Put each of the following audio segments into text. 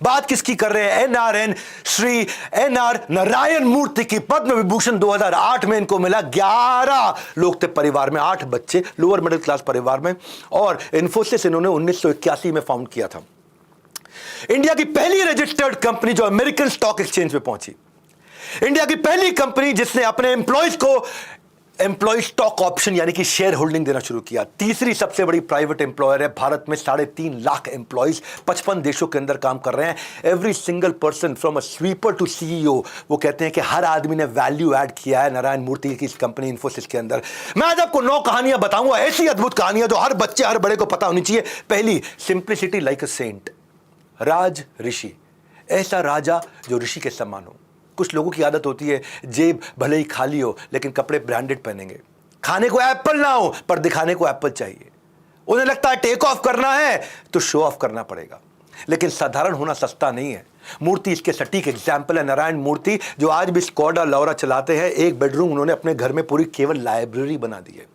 बात किसकी कर रहे हैं? एनआरएन श्री एनआर नारायण मूर्ति की। पद्म विभूषण 2008 में इनको मिला। 11 लोग थे परिवार में, 8 बच्चे, लोअर मिडिल क्लास परिवार में, और इन्फोसिस इन्होंने 1981 में फाउंड किया था। इंडिया की पहली रजिस्टर्ड कंपनी जो अमेरिकन स्टॉक एक्सचेंज पे पहुंची, इंडिया की पहली कंपनी जिसने अपने एम्प्लॉयज को एम्प्लॉय स्टॉक ऑप्शन यानी कि शेयर होल्डिंग देना शुरू किया। तीसरी सबसे बड़ी प्राइवेट एम्प्लॉयर है भारत में। 3.5 लाख एम्प्लॉयज 55 देशों के अंदर काम कर रहे हैं। Every single person from a sweeper to CEO, वो कहते हैं कि हर आदमी ने वैल्यू ऐड किया है नारायण मूर्ति की इस कंपनी इन्फोसिस के अंदर। मैं आज आपको 9 कहानियां बताऊंगा, ऐसी अद्भुत कहानियां जो हर बच्चे हर बड़े को पता होनी चाहिए। पहली, सिंप्लिसिटी लाइक अ सेंट। राज ऋषि, ऐसा राजा जो ऋषि के समान हो। कुछ लोगों की आदत होती है जेब भले ही खाली हो लेकिन कपड़े ब्रांडेड पहनेंगे। खाने को एप्पल ना हो पर दिखाने को एप्पल चाहिए। उन्हें लगता है टेक ऑफ करना है तो शो ऑफ करना पड़ेगा, लेकिन साधारण होना सस्ता नहीं है। मूर्ति इसके सटीक एग्जाम्पल है। नारायण मूर्ति जो आज भी स्कॉडा लौरा चलाते हैं, एक बेडरूम उन्होंने अपने घर में पूरी केवल लाइब्रेरी बना दी है।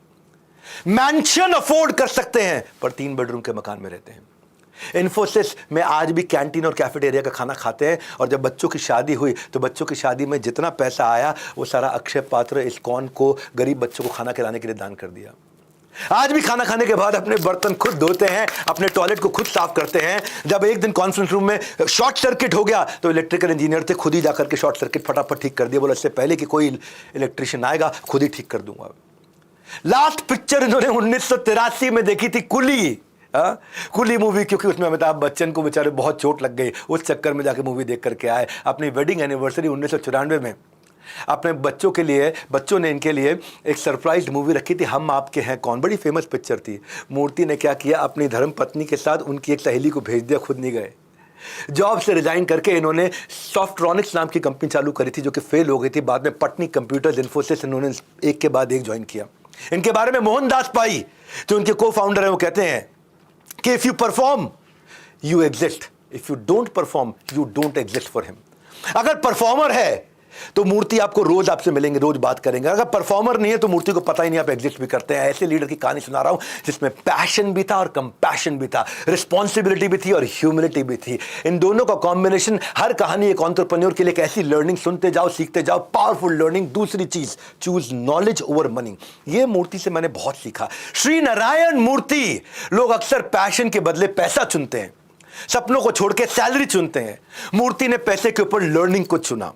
मैंशन अफोर्ड कर सकते हैं पर 3 बेडरूम के मकान में रहते हैं। इन्फोसिस में आज भी कैंटीन और कैफेटेरिया का खाना खाते हैं, और जब बच्चों की शादी हुई तो बच्चों की शादी में जितना पैसा आया वो सारा अक्षय पात्र इस्कॉन को गरीब बच्चों को खाना खिलाने के लिए दान कर दिया। आज भी खाना खाने के बाद अपने बर्तन खुद धोते हैं, अपने टॉयलेट को खुद साफ करते हैं। जब एक दिन कॉन्फ्रेंस रूम में शॉर्ट सर्किट हो गया तो इलेक्ट्रिकल इंजीनियर थे, खुद ही जाकर के शॉर्ट सर्किट फटाफट ठीक कर दिया। बोला इससे पहले कि कोई इलेक्ट्रिशियन आएगा खुद ही ठीक कर दूंगा। लास्ट पिक्चर इन्होंने 1983 में देखी थी, कुली। कुली मूवी, क्योंकि उसमें अमिताभ बच्चन को बेचारे बहुत चोट लग गई, उस चक्कर में जाके मूवी देख करके आए। अपनी वेडिंग एनिवर्सरी 1994 में अपने बच्चों के लिए, बच्चों ने इनके लिए एक सरप्राइज मूवी रखी थी, हम आपके हैं कौन। बड़ी फेमस पिक्चर थी। मूर्ति ने क्या किया, अपनी धर्म पत्नी के साथ उनकी एक सहेली को भेज दिया, खुद नहीं गए। जॉब से रिजाइन करके इन्होंने सॉफ्ट्रॉनिक्स नाम की कंपनी चालू करी थी जो कि फेल हो गई थी। बाद में पटनी कंप्यूटर्स, इन्फोसिस इन्होंने एक के बाद एक ज्वाइन किया। इनके बारे में मोहनदास पाई जो उनके को फाउंडर है वो कहते हैं कि if you perform you exist, if you don't perform you don't exist for him. अगर परफॉर्मर है तो मूर्ति आपको रोज आपसे मिलेंगे, रोज बात करेंगे। अगर परफॉर्मर नहीं है तो मूर्ति को पता ही नहीं आप एग्जिस्ट भी करते हैं। ऐसे लीडर की कहानी सुना रहा हूं जिसमें पैशन भी था और कंपैशन भी था, रिस्पॉन्सिबिलिटी भी थी और ह्यूमिलिटी भी थी। इन दोनों का कॉम्बिनेशन। हर कहानी एक एंटरप्रेन्योर के लिए एक ऐसी लर्निंग, सुनते जाओ सीखते जाओ, पावरफुल लर्निंग। दूसरी चीज, चूज नॉलेज ओवर मनी। ये मूर्ति से मैंने बहुत सीखा। श्री नारायण मूर्ति। लोग अक्सर पैशन के बदले पैसा चुनते हैं, सपनों को छोड़ के सैलरी चुनते हैं। मूर्ति ने पैसे के ऊपर लर्निंग को चुना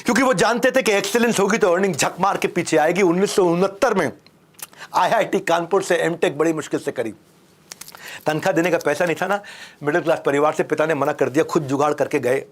क्योंकि वो जानते थे कि एक्सीलेंस होगी तो अर्निंग झक मार के पीछे आएगी। 1969 में आईआईटी कानपुर से एमटेक बड़ी मुश्किल से करी। तनख्वाह देने का पैसा नहीं था ना, मिडिल क्लास परिवार से पिता ने मना कर दिया, खुद जुगाड़ करके गए।